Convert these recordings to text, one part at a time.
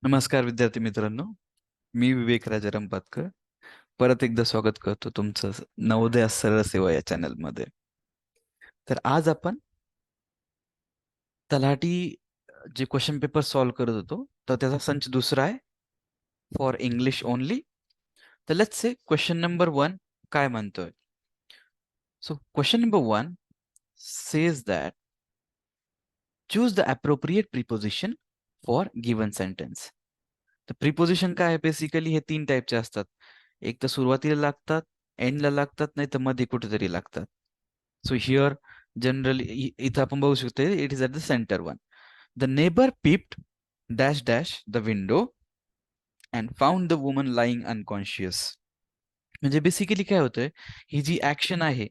नमस्कार विद्यार्थी मित्रांनो, मी विवेक राजाराम पातकर परत एकदा स्वागत करतो तुमचं नवोदय सरळ सेवा या चॅनलमध्ये. तर आज आपण तलाठी जे क्वेश्चन पेपर सॉल्व्ह करत होतो तर त्याचा संच दुसरा आहे फॉर इंग्लिश ओनली. तर लेट्स से क्वेश्चन नंबर 1 काय म्हणतोय. So question number 1 says that choose the appropriate preposition for given sentence. तर प्रिपोजिशन काय आहे, बेसिकली हे 3 टाईपचे असतात. एक तर सुरुवातीला लागतात, एंडला लागतात, नाही तर मध्ये कुठेतरी लागतात. सो हिअर जनरली इथं आपण बघू शकतो it is at the centre one. The neighbour peeped dash dash the window and found the woman lying unconscious. म्हणजे बेसिकली काय होतंय, ही जी ऍक्शन आहे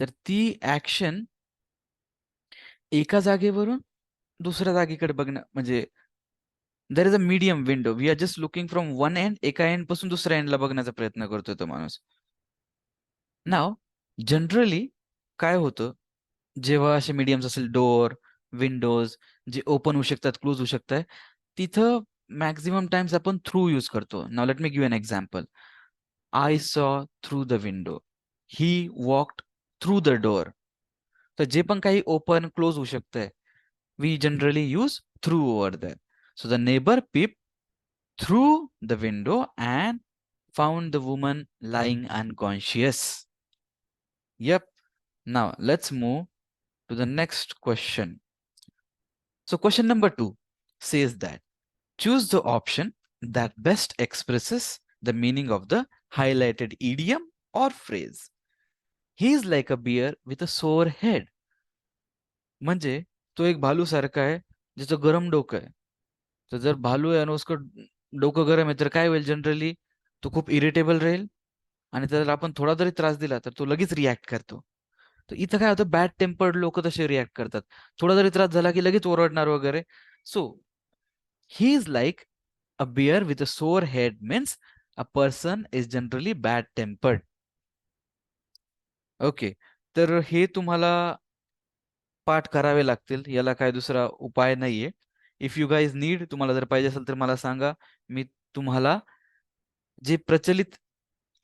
तर ती ऍक्शन एका जागेवरून दुसऱ्या जागेकडे बघणं, म्हणजे there is a medium window, we are just looking from one end, एका एंड पासून दुसऱ्या एंडला बघण्याचा प्रयत्न करतोय तो माणूस. नाव जनरली काय होतं, जेव्हा असे मीडियम्स असेल, डोअर, विंडोज जे ओपन होऊ शकतात, क्लोज होऊ शकतात, तिथं मॅक्झिमम टाइम्स आपण थ्रू यूज करतो. Now let me give an example. I saw through the window, he walked through the door. तर जे पण काही ओपन क्लोज होऊ शकतंय, we generally use through over there. So the neighbour peep through the window and found the woman lying unconscious. Yep. Now let's move to the next question. So question number 2 says that choose the option that best expresses the meaning of the highlighted idiom or phrase. He is like a bear with a sore head. म्हणजे तो एक भालू सारखा आहे ज्याचं गरम डोकं आहे. तर जर भालू आहे आणि उसकं डोकं गरम आहे तर काय होईल, जनरली तो खूप इरिटेबल राहील आणि त्याला आपण थोडा जरी त्रास दिला तर तो लगेच रिॲक्ट करतो. तर इथं काय होतं, बॅड टेम्पर्ड लोक तसे रिॲक्ट करतात. थोडा जरी त्रास झाला की लगेच ओरडणार वगैरे. So he is like a bear with a sore head means a person is generally bad tempered. Okay, तर हे तुम्हाला पाठ करावे लागतील, याला काय दुसरा उपाय नाहीये. इफ यू गाईज नीड, तुम्हाला जर पाहिजे असेल तर मला सांगा, मी तुम्हाला जे प्रचलित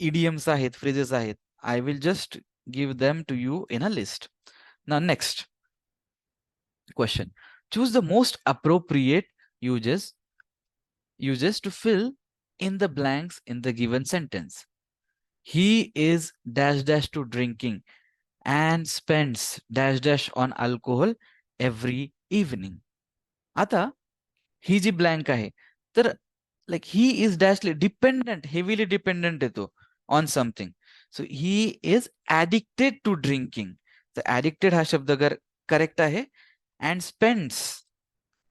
idioms आहेत, phrases आहेत, I will just give them to you in a list. Now next question. Choose the most appropriate uses to fill in the blanks in the given sentence. He is dash dash to drinking and spends dash dash on alcohol every evening. आता ही जी blank आहे, तर like he is dashly dependent, heavily dependent येतो on something. So he is addicted to drinking. तर addicted हा शब्द correct आहे. And spends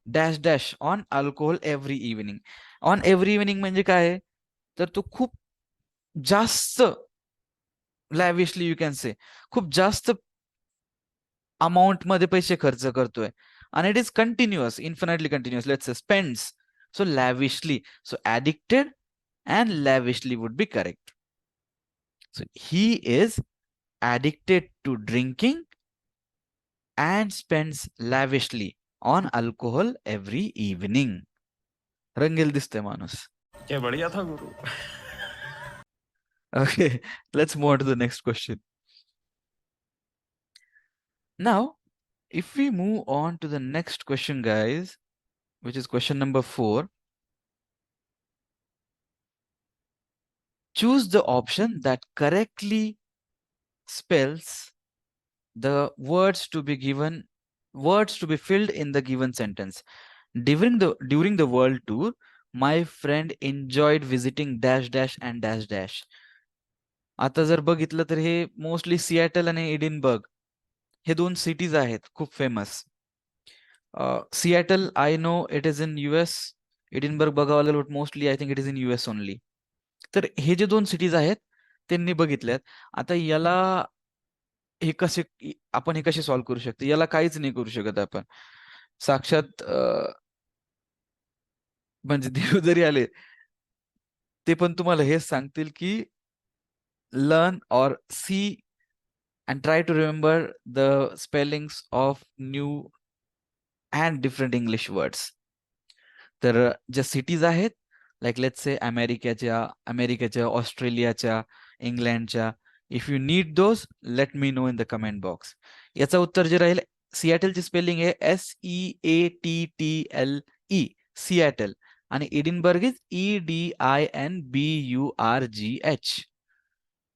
dash dash on alcohol every evening. On every evening म्हणजे काय आहे, तर तो खूप जास्त लॅविशली यू कॅन से, खूप जास्त अमाऊंट मध्ये पैसे खर्च करतोय आणि it is continuous, infinitely continuous. Let's say spends, so lavishly, so addicted and lavishly would be correct. So he is addicted to drinking and spends lavishly on alcohol every evening. रंगील दिसतोय माणूस. क्या बढ़िया था गुरु. Okay, let's move on to the next question. Now if we move on to the next question guys, which is question number 4, choose the option that correctly spells the words to be filled in the given sentence. During the world tour, my friend enjoyed visiting dash dash and dash dash. आता जर बघितलं तर हे mostly Seattle आणि Edinburgh हे दोन cities आहेत खूप famous. Seattle I know it is in US, Edinburgh बघावं लागेल, but mostly I think it is in US only. तर हे जे दोन सिटीज आहेत त्यांनी बघितल्यात. आता याला आपण हे कसे सॉल्व्ह करू शकतो, याला काहीच नाही करू शकत आपण. साक्षात म्हणजे देव जरी आले ते पण तुम्हाला हेच सांगतील की learn or see and try to remember the spellings of new and different English words. तर ज्या सिटीज आहेत, लाईक लेट्स से अमेरिकेच्या, ऑस्ट्रेलियाच्या, इंग्लंडच्या, if you need those let me know in the comment box. याचं उत्तर जे राहील, सियाटलची स्पेलिंग आहे SEATTLE, सियाटल, आणि एडिनबर्ग इज EDINBURGH.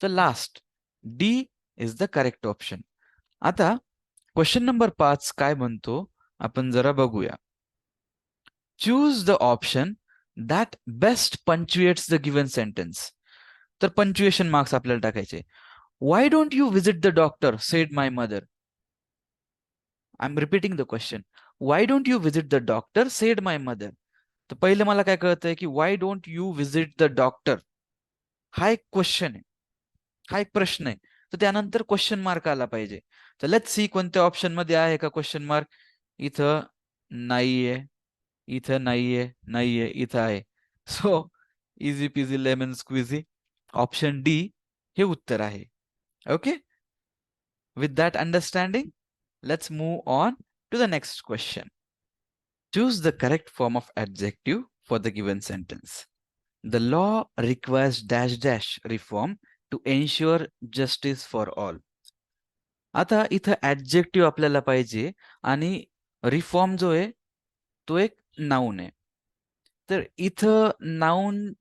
तर last D is the correct option. आता क्वेश्चन नंबर 5 काय म्हणतो आपण जरा बघूया. Choose the option that best punctuates the given sentence. तर पंच्युएशन मार्क्स आपल्याला टाकायचे. Why don't you visit the doctor said my mother. I am repeating the question. Y don't you visit the doctor said my mother. तर पहिले मला काय कळतंय की Y don't you visit the doctor हा एक क्वेश्चन आहे, हा एक प्रश्न आहे. तर त्यानंतर क्वेश्चन मार्क आला पाहिजे. तर लेट्स सी कोणत्या ऑप्शन मध्ये आहे का क्वेश्चन मार्क. इथं नाहीये, इथं नाहीये, नाहीये, इथं आहे. So easy peasy lemon squeezy, option D हे उत्तर आहे. Okay, with that understanding let's move on to the next question. Choose the correct form of adjective for the given sentence. The law requires dash dash reform to ensure justice for all. आता इथं adjective आपल्याला पाहिजे आणि reform जो आहे तो एक noun आहे. तर इथं नाऊन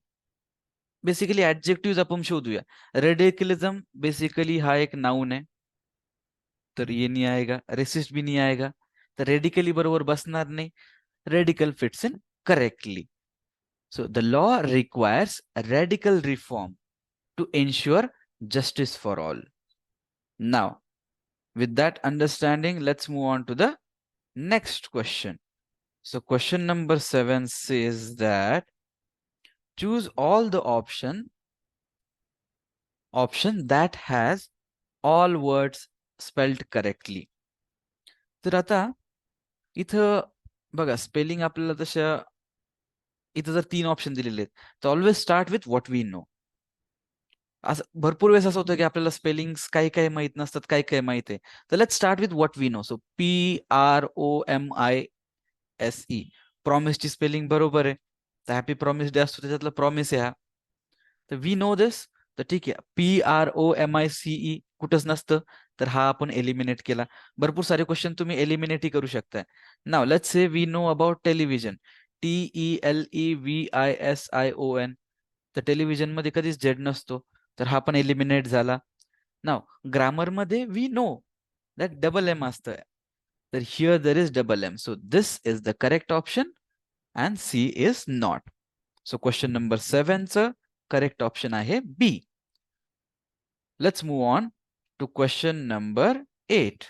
बेसिकली ऍडजेक्टिव्ह आपण शोधूया. रेडिकलिझम बेसिकली हा एक नाऊन आहे, तर ये नहीं आएगा. रेसिस्ट भी नहीं आएगा, तर रेडिकली बरोबर बसणार नाही. Radical fits in correctly. So the law requires radical reform to ensure justice for all. Now, with that understanding, let's move on to the next question. So question number 7 says that choose all the option that has all words spelled correctly. तर आता इथं बघा spelling आपल्याला तशा इथं जर 3 option दिलेले आहेत, तर always start with what we know. असं भरपूर वेळेस असं होतं की आपल्याला स्पेलिंग्स काही काही माहित नसतात, काही काही माहित आहे. तर let's start with what we know. So PROMISE, प्रॉमिसची स्पेलिंग बरोबर आहे. तर हॅपी प्रॉमिस डे असतो त्याच्यातला प्रॉमिस आहे हा. तर वी नो दिस, तर ठीक आहे. PROMICE कुठंच नसतं, तर हा आपण एलिमिनेट केला. भरपूर सारे क्वेश्चन तुम्ही एलिमिनेटही करू शकताय. Now let's say we know about television, TELEVISION. तर टेलिव्हिजन मध्ये कधीच जेड नसतो, तर हा पण एलिमिनेट झाला. नाव ग्रामर मध्ये we know that double M असतं, तर here there is double M. So this is the correct option and C is not. So question number 7 चं करेक्ट ऑप्शन आहे B. Let's move on to question number 8.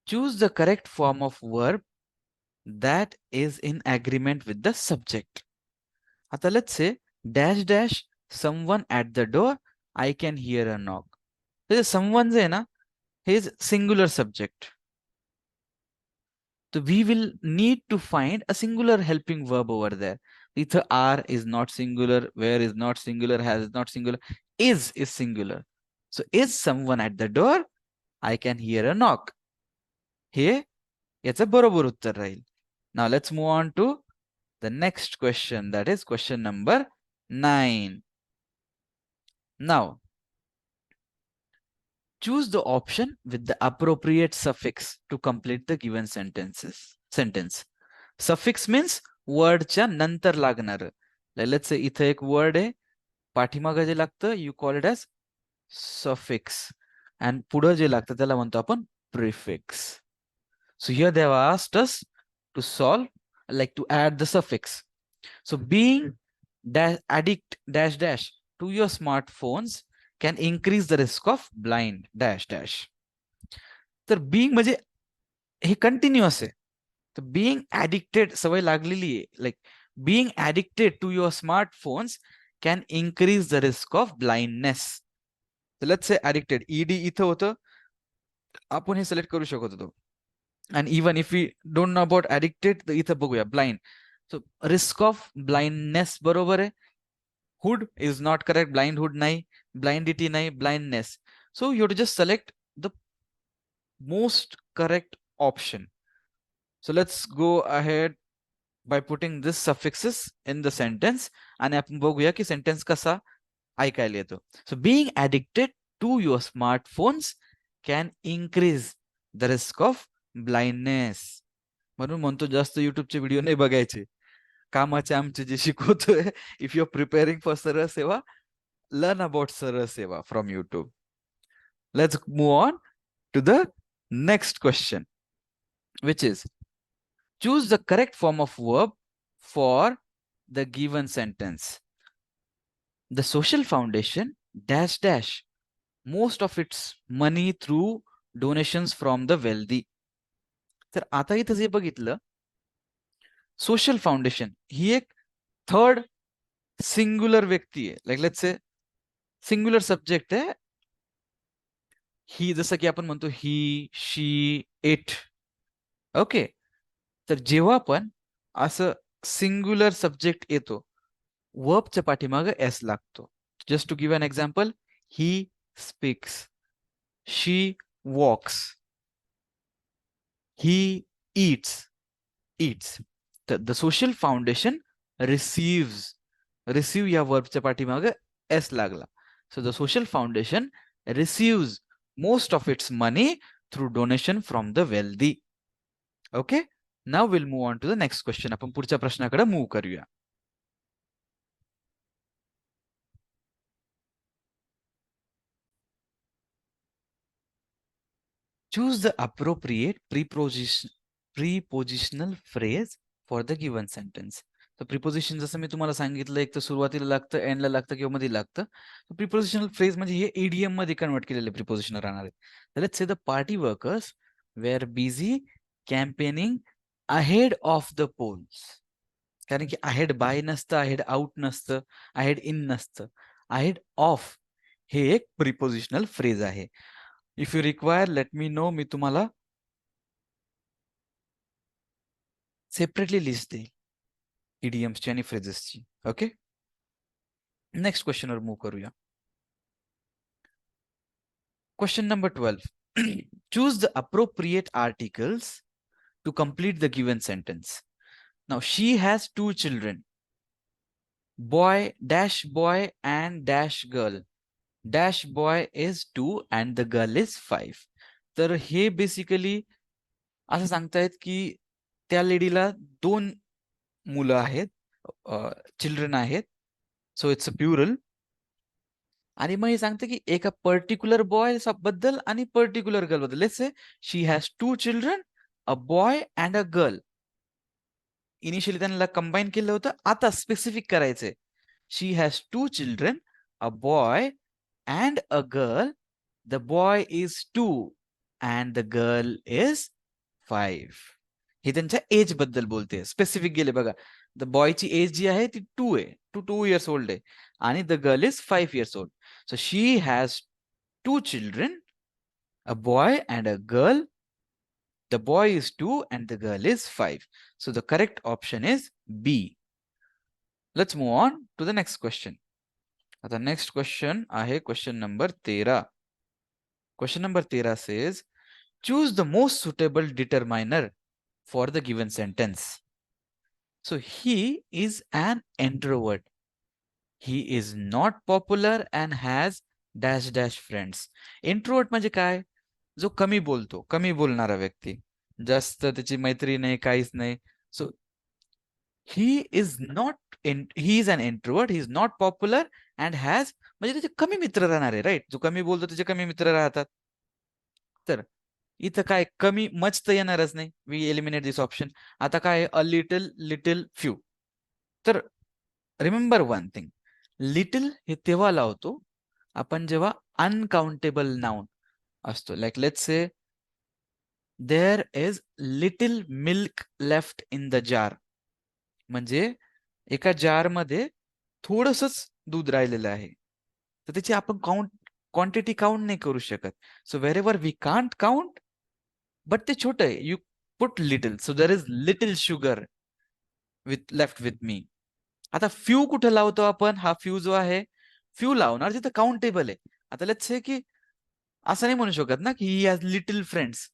Choose the correct form of verb that is in agreement with the subject. आता let's say dash dash someone at the door, I can hear a knock. तर someone जे आहे ना, हे is singular subject. So we will need to find a singular helping verb over there. इथं are is not singular, where is not singular, has is not singular, is singular. So is someone at the door, I can hear a knock. हे याचं बरोबर उत्तर राहील. Now let's move on to the next question, that is question number 9. Now choose the option with the appropriate suffix to complete the given sentence. Suffix means word च्या नंतर लागणार. Let's say इथे एक word आहे, पाठीमागे जे लागतं you call it as suffix, and पुढे जे लागतं त्याला म्हणतो आपण prefix. So here they have asked us to solve, like to add the suffix. So being addict dash dash to your smartphones can increase the risk of blind dash dash. तर being म्हणजे हे continuous आहे. तर being addicted सवय लागलेली आहे, like being addicted to your smartphones can increase the risk of blindness. So let's say addicted, ED इथं होतं, आपण हे सिलेक्ट करू शकत होतो. And even if we don't know about addicted, तर इथं बघूया blind. So risk of blindness बरोबर आहे. Hood is not correct, blindhood nahi, blindity nahi, blindness. So you have to just select the most correct option. So let's go ahead by putting this suffixes in the sentence आणि आपण बघूया की sentence कसा ऐकायला येतो. So being addicted to your smartphones can increase the risk of blindness. म्हणून म्हणतो जास्त युट्यूबचे व्हिडिओ नाही बघायचे. कामाचे आमचे जे शिकवतोय, if you are preparing for सरळ सेवा, learn about सरळ सेवा from YouTube. Let's move on to the next question, which is choose the correct form of verb for the given sentence. The social foundation dash dash most of its money through donations from the wealthy. तर आता इथं जे बघितलं, social foundation ही एक third singular व्यक्ती आहे. Like let's say singular subject आहे. ही, जसं की आपण म्हणतो ही, शी, इट. ओके. तर जेव्हा पण असं सिंग्युलर सब्जेक्ट येतो, वर्बच्या पाठीमागे एस लागतो. Just to give an example, he speaks, she walks, he eats. The social foundation receives. Receive या वर्बच्या पाठीमागे एस लागला. So the social foundation receives most of its money through donation from the wealthy. Okay. Now we'll move on to the next question. आपण पुढच्या प्रश्नाकडे move करूया. Choose the appropriate prepositional phrase for the given sentence. तर preposition जसं मी तुम्हाला सांगितलं, एक तर सुरुवातीला लागतं, एंडला लागतं किंवा मध्ये लागतं. प्रिपोजिशनल फ्रेज म्हणजे हे ईडीएम मध्ये कन्वर्ट केलेले प्रिपोजिशन राहणार आहे. Let's say the party workers were busy campaigning ahead of the polls. कारण की अहेड बाय नसतं, अहेड आउट नसतं, अहेड इन नसतं, अहेड ऑफ हे एक प्रिपोजिशनल फ्रेज आहे. If you require let me know, मी तुम्हाला सेपरेटली लिस्ट देईल इडियम्सची आणि फ्रेजेसची. ओके. नेक्स्ट क्वेश्चनवर मूव्ह करूया. Question number 12. Choose the appropriate articles to complete the given sentence. Now she has 2 children, boy and dash girl. Dash boy is 2 and the girl is 5. तर हे basically असं सांगतायत की त्या लेडीला 2 मुलं आहेत, चिल्ड्रन आहेत. So it's a plural. आणि मग हे सांगते की एका पर्टिक्युलर बॉय बद्दल आणि पर्टिक्युलर गर्ल बद्दल. Let's say she has 2 children, a boy and a girl. Initially त्यांना कंबाईन केलं होतं, आता स्पेसिफिक करायचंय. She has 2 children, a boy and a girl. The boy is 2 and the girl is 5. हे त्यांच्या एज बद्दल बोलते. स्पेसिफिक गेले बघा. द बॉयची एज जी आहे ती 2 आहे, 2 इयर्स ओल्ड आहे, आणि the girl is 5 years old. So she has 2 children, a boy and a girl. The boy is 2 and the girl is 5. So the correct option is B. Let's move on to the next question. The next question आहे question number 13. Question number 13 says, choose the most suitable determiner for the given sentence. So he is an introvert. He is not popular and has dash dash friends. Introvert म्हणजे काय? जो कमी बोलतो, कमी बोलणारा व्यक्ती, जास्त त्याची मैत्री नाही, काहीच नाही. So he is an introvert, he is not popular and has, म्हणजे त्याचे कमी मित्र राहणार आहे. राईट. जो कमी बोलतो त्याचे कमी मित्र राहतात. तर इथं काय, कमी मच तर येणारच नाही. We eliminate this option. आता काय, अ लिटल फ्यू. तर रिमेंबर वन थिंग, लिटल हे तेव्हा लावतो आपण जेव्हा अनकाउंटेबल नाउन असतो. Like let's say there is little milk left in the jar. म्हणजे एका जार मध्ये थोडंसंच दूध राहिलेलं आहे, तर त्याची आपण क्वांटिटी काउंट नाही करू शकत. So wherever we can't count, but ते छोटं आहे, you put little. So there is little sugar left with me. आता फ्यू कुठे लावतो आपण? हा फ्यू जो आहे, फ्यू लावणार जिथं काउंटेबल आहे. आता लेट्स से की असं नाही म्हणू शकत ना की he has little friends.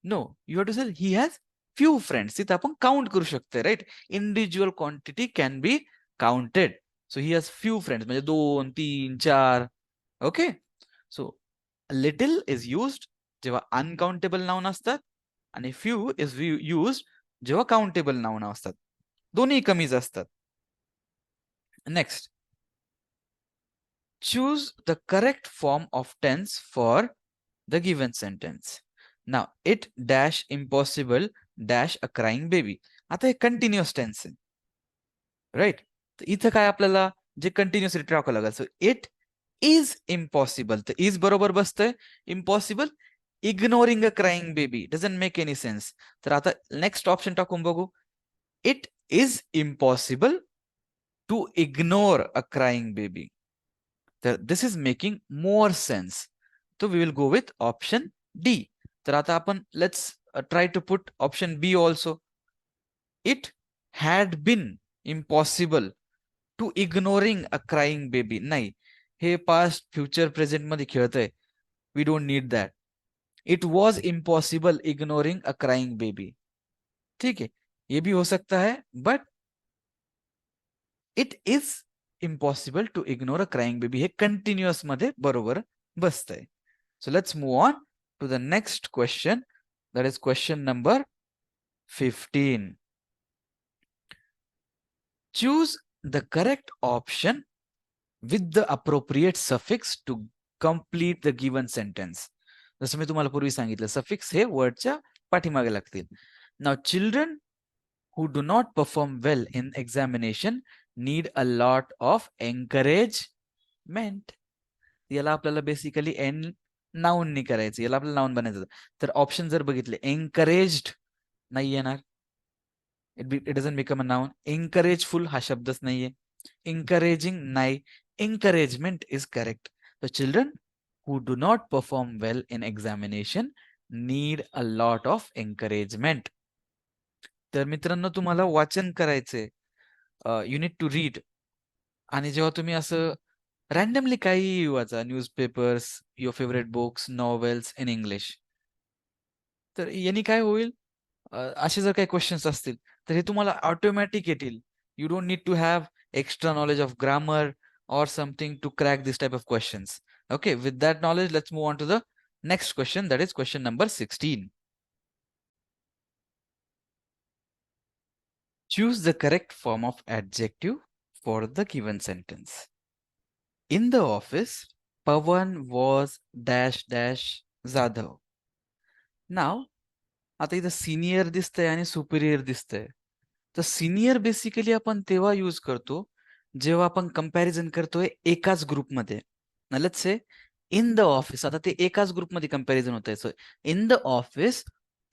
No, you have to say he has few friends, तिथं आपण काउंट करू शकतो, right. Individual quantity can be counted. So he has few friends, म्हणजे 2, 3, 4. Okay. So little is used जेव्हा अनकाउंटेबल नाउन असतात, आणि few is used जेव्हा countable noun असतात. दोन्ही कमीच असतात. Next, choose the correct form of tense for the given sentence. Now, it dash impossible dash a crying baby. आता हे कंटिन्युअस टेन्स आहे, राईट. तर इथं काय आपल्याला जे कंटिन्युअसली टाकावं लागेल. सो इट इज इम्पॉसिबल, तर इज बरोबर बसतंय. Impossible ignoring a crying baby doesn't make any sense. तर आता नेक्स्ट ऑप्शन टाकून बघू. It is impossible to ignore a crying baby. तर this is making more sense. तो we will go with option D. तर आता आपण let's try to put option B also. It had been impossible to ignoring a crying baby. नाही, हे past future present मध्ये खेळतंय. We don't need that. It was impossible ignoring a crying baby. ठीक है, ये भी हो सकता है, but it is impossible to ignore a crying baby हे कंटिन्युअस मध्ये बरोबर बसतंय. So let's move on to the next question. That is question number 15. Choose the correct option with the appropriate suffix to complete the given sentence. जसं मी तुम्हाला पूर्वी सांगितलं, suffix हे वर्डच्या पाठीमागे लागतील. Now children who do not perform well in examination need a lot of encouragement. याला आपल्याला basically N noun नाही करायचं, याला आपल्याला नाउन बनायचं. तर ऑप्शन जर बघितले, एन्करेज्ड नाही येणार. It doesn't become a noun. Encourageful हा शब्दच नाहीये. encouraging नाही. encouragement is correct. So children who do not perform well in examination need a lot of encouragement. तर मित्रांनो, तुम्हाला वाचन करायचंय. You need to read. आणि जेव्हा तुम्ही असं रॅन्डमली काही वाचा, newspapers, your favourite books, novels in English, तर यांनी काय होईल, असे जर काही क्वेश्चन्स असतील तर हे तुम्हाला ऑटोमॅटिक येतील. You don't need to have extra knowledge of grammar or something to crack this type of questions. Okay, with that knowledge, let's move on to the next question, that is question number 16. Choose the correct form of adjective for the given sentence. In the office, Pawan was dash dash Jadhav. Now, आता इथं senior दिसतंय आणि Superior दिसतंय. तर senior basically आपण तेव्हा use करतो जेव्हा आपण कंपॅरिझन करतोय एकाच ग्रुपमध्ये. Let's say in the office, आता ते एकाच ग्रुपमध्ये कंपॅरिझन होतंय. So in the office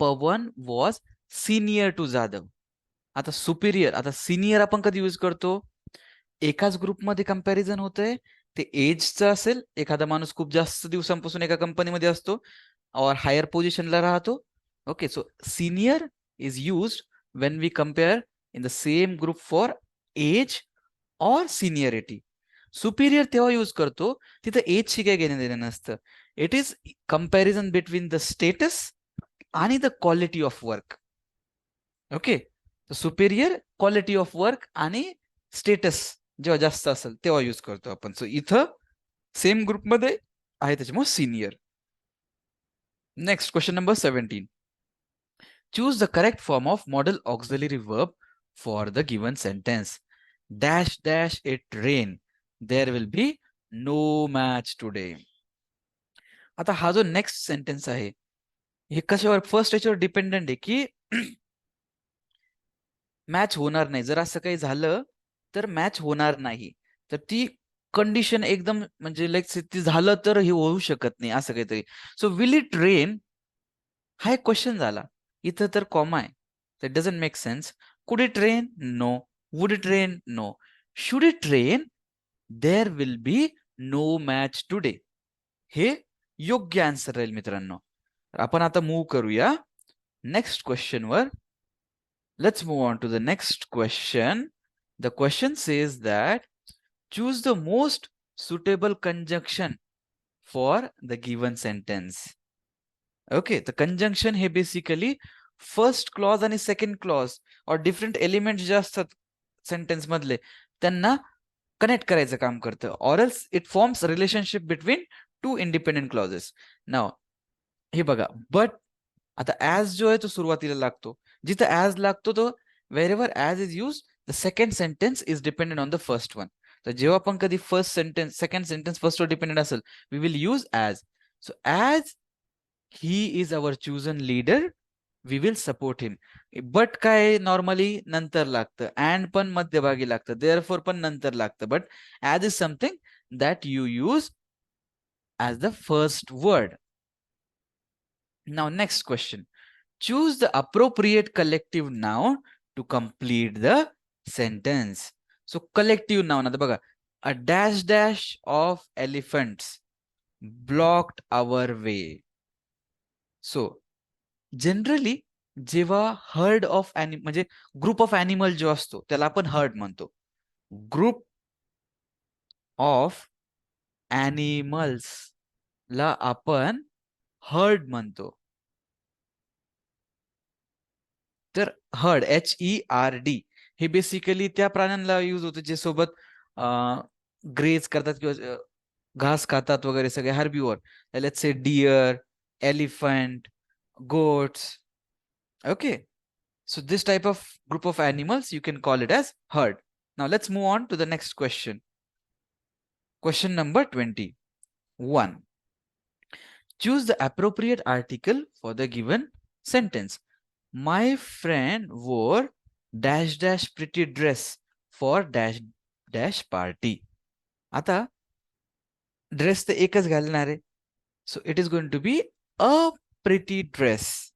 Pavan was senior to Jadhav. आता सुपिरियर, आता सिनियर आपण कधी यूज करतो, एकाच ग्रुपमध्ये कंपॅरिझन होतंय, ते एजचं असेल, एखादा माणूस खूप जास्त दिवसांपासून एका कंपनीमध्ये असतो और हायर पोझिशनला राहतो. Okay, so senior is used when we compare in the same group for age or seniority. Superior तेव्हा यूज करतो तिथं एजशी काही घेणं देणं नसतं. It is comparison between the status आणि the quality of work. Okay, superior quality of work आणि स्टेटस जेव्हा जास्त असेल तेव्हा यूज करतो आपण. सो इथं सेम ग्रुपमध्ये आहे त्याच्यामुळे senior. Next question number 17. Choose the correct form of modal auxiliary verb for the given sentence. Dash dash it rain. There will be no match today. आता हा जो नेक्स्ट सेंटेन्स आहे हे कशावर, फर्स्ट याच्यावर डिपेंडेंट आहे की मॅच होणार नाही. जर असं काही झालं तर मॅच होणार नाही. तर ती कंडिशन एकदम म्हणजे लाईक ती झालं तर हे होऊ शकत नाही असं काहीतरी. सो विल इट रेन हा एक क्वेश्चन झाला. इथं तर कॉमा आहे. That doesn't make sense. Could it rain? No. Would it rain? No. Should it rain? There will be no match today. हे योग्य आन्सर राहील मित्रांनो. आपण आता मूव्ह करूया next question were. Let's move on to the next question. The question says that choose the most suitable conjunction for the given sentence. Okay, the conjunction हे basically first clause आणि second clause और different element जे असतात sentence मधले त्यांना connect करायचं काम करतं, or else it forms relationship between two independent clauses. Now हे बघा, बट आता ऍज जो आहे तो सुरुवातीला लागतो. जिथं ऍज लागतो तो wherever as is use the second sentence is dependent on the first one. तर जेव्हा पण कधी first sentence second sentence first वर डिपेंडेंट असेल, we will use as. So as he is our chosen leader, we will support him. But काय normally नंतर लागतं, and पण मध्यभागी लागतं, देअरफॉर पण नंतर लागतं, but as is something that you use as the first word. Now, next question. Choose the appropriate collective noun to complete the sentence. So, collective noun, आता बघा, a dash dash of elephants blocked our way. So, generally जेव्हा heard of म्हणजे group of animal जो असतो त्याला आपण heard म्हणतो. Group of animals ला आपण हर्ड म्हणतो. तर हर्ड HERD हे बेसिकली त्या प्राण्यांना यूज होतं जे सोबत ग्रेज करतात किंवा घास खातात वगैरे सगळे herbivore. Let's say deer, elephant, goats. Okay, so this type of group of animals you can call it as herd. Now let's move on to the next question. Question number 21. Choose the appropriate article for the given sentence. My friend wore dash dash pretty dress for dash dash party. आता dress तर एकच घालणार आहे, so it is going to be a pretty dress.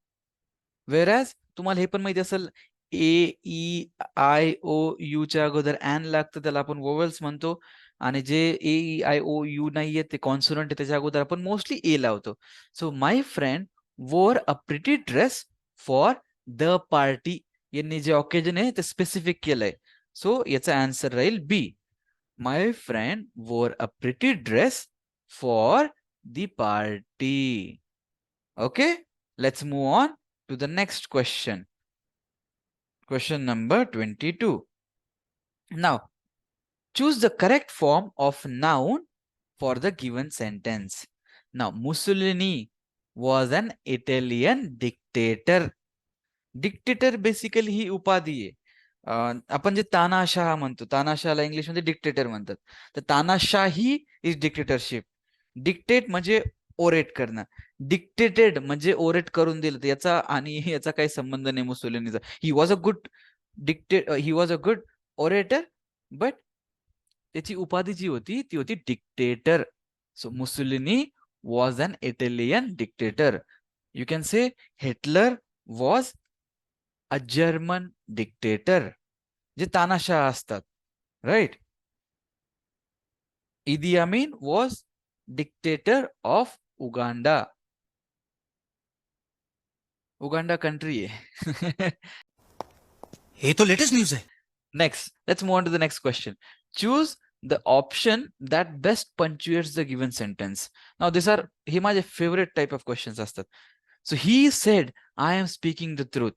Whereas तुम्हाला हे पण माहिती असेल, AEIOU च्या अगोदर ॲन लागतं, त्याला आपण वोवेल्स म्हणतो. आणि जे AEIOU नाहीये ते कॉन्सोनंट आहे, त्याच्या अगोदर आपण मोस्टली ए लावतो. सो माय फ्रेंड वोर अ pretty dress for the party. यांनी जे ऑकेजन आहे ते स्पेसिफिक केलंय, सो याचा आन्सर राहील बी. माय फ्रेंड वोर अ pretty dress for the party. Okay, let's move on to the next question. Question number 22. Now, choose the correct form of noun for the given sentence. Now, Mussolini was an Italian dictator. Dictator basically ही उपाधी आहे. आपण जे तानाशाह म्हणतो, तानाशाहला इंग्लिशमध्ये dictator म्हणतात. तर तानाशाही इज डिक्टेटरशिप. डिक्टेट म्हणजे ओरेट करणं, डिक्टेटेड म्हणजे ओरेट करून दिलं. याचा आणि याचा काही संबंध नाही मुसोलिनीचा. He was a good orator, but त्याची उपाधी जी होती ती होती dictator. So Mussolini was an Italian dictator. You can say Hitler was a German dictator, जे तानाशाह असतात, right. Idi Amin was dictator of Uganda. Uganda country आहे. हे तो लेटेस्ट न्यूज आहे. Next, let's move on to the next question. Choose the option that best punctuates the given sentence. Now, these are he my favorite type of questions asतात. So he said, I am speaking the truth.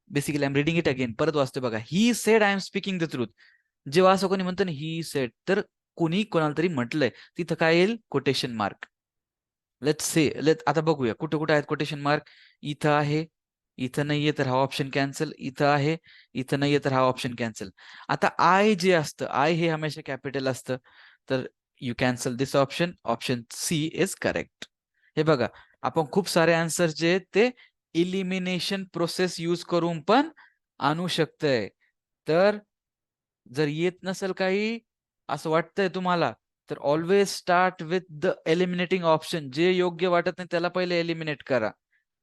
Basically, I'm reading it again. परत वाचतोय बघा. He said, I am speaking the truth. जेव्हा असं कोणी म्हणतं ना he said, तर कोणी कोणाला तरी म्हटलंय, तिथं काय येईल? Quotation mark. आता बघूया कुठं कुठं आहेत कोटेशन मार्क. इथं आहे, इथं नाहीये तर हा ऑप्शन कॅन्सल, इथं आहे, इथं नाहीये तर हा ऑप्शन कॅन्सल. आता आय जे असतं, आय हे हमेशा कॅपिटल असतं, तर you cancel this option. Option C is correct. हे बघा, आपण खूप सारे आन्सर जे आहेत ते इलिमिनेशन प्रोसेस यूज करून पण आणू शकतोय. तर जर येत नसेल काही असं वाटतंय तुम्हाला, तर always start with the eliminating option. जे योग्य वाटत नाही त्याला पहिले एलिमिनेट करा.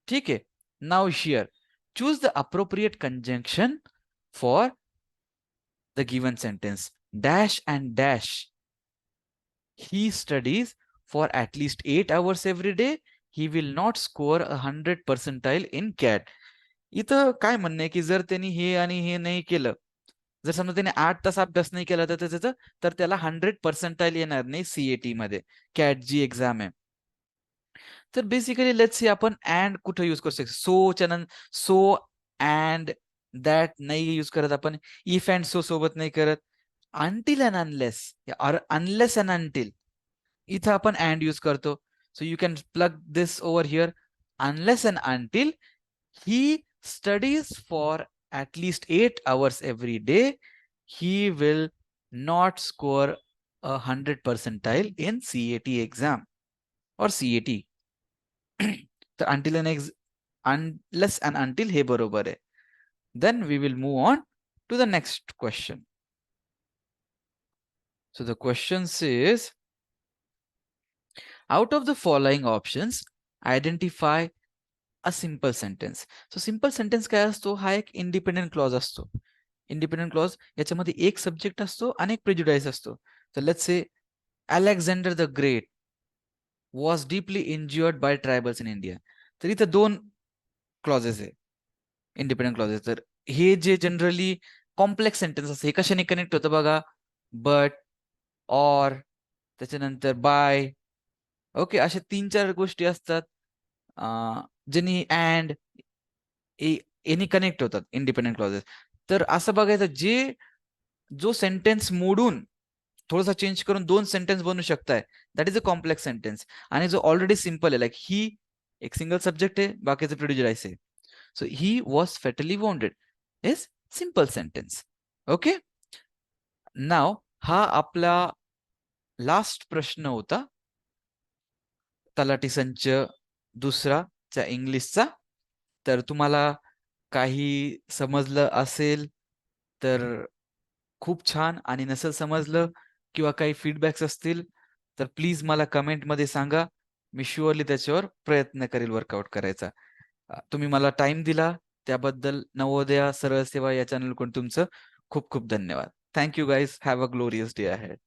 ठीक आहे. Now here choose the appropriate conjunction for the given sentence. Dash and dash. He studies for at least 8 hours every day. He will not score 100 percentile in CAT. इथं काय म्हणणं आहे की जर त्यांनी हे आणि हे नाही केलं, जर समजा त्याने 8 तास अभ्यास नाही केला तर त्याला 100 पर्सेंटाईल येणार नाही CAT मध्ये, कॅट जी एक्झाम आहे. तर बेसिकली लेट्स से आपण अँड कुठं यूज करू शकतो, सोच्या नंतर सो अँड दॅट नाही यूज करत आपण, इफ अँड सो सोबत नाही करत, अनटिल अँड अनलेस और अनलेस अँड अनटिल इथं आपण अँड यूज करतो. So you can plug this over here, unless and until he studies for at least 8 hours every day, he will not score 100 percentile in CAT exam or CAT. तर until and unless and until हे बरोबर आहे. Then we will move on to the next question. So the question says, out of the following options, identify a simple sentence. So simple sentence काय असतो, हा एक independent clause असतो. Independent clause याच्यामध्ये एक सब्जेक्ट असतो आणि एक प्रेज्युडाइस असतो. तर let's say Alexander the Great was deeply injured by tribals in India. तर इथं दोन क्लॉजेस आहे, इंडिपेंडेंट क्लॉजेस. तर हे जे जनरली कॉम्प्लेक्स सेंटेन्स असते, हे कशाने कनेक्ट होतं बघा, बट, ऑर, त्याच्यानंतर बाय, ओके, अशा 3-4 गोष्टी असतात ज्यांनी अँड यांनी कनेक्ट होतात इंडिपेंडेंट क्लॉजेस. तर असं बघायचं जो सेंटेन्स मोडून थोडासा चेंज करून 2 सेंटेन्स बनवू शकताय, that is a complex sentence. आणि जो ऑलरेडी सिम्पल आहे, लाईक ही एक सिंगल सब्जेक्ट आहे, बाकीचं प्रेडिजराईस आहे. So he was fatally wounded is simple sentence. Okay, नाव हा आपला लास्ट प्रश्न होता, तलाठी संच दुसराच्या इंग्लिशचा. तर तुम्हाला काही समजलं असेल तर खूप छान, आणि नसेल समजलं किंवा काही फीडबॅक्स असतील तर प्लीज मला कमेंटमध्ये सांगा. मी शुअरली त्याच्यावर प्रयत्न करेल वर्कआउट करायचा. तुम्ही मला टाइम दिला त्याबद्दल नवोदया सरळ सेवा या चॅनलकडून तुमचं खूप खूप धन्यवाद. Thank you guys. Have a glorious day ahead.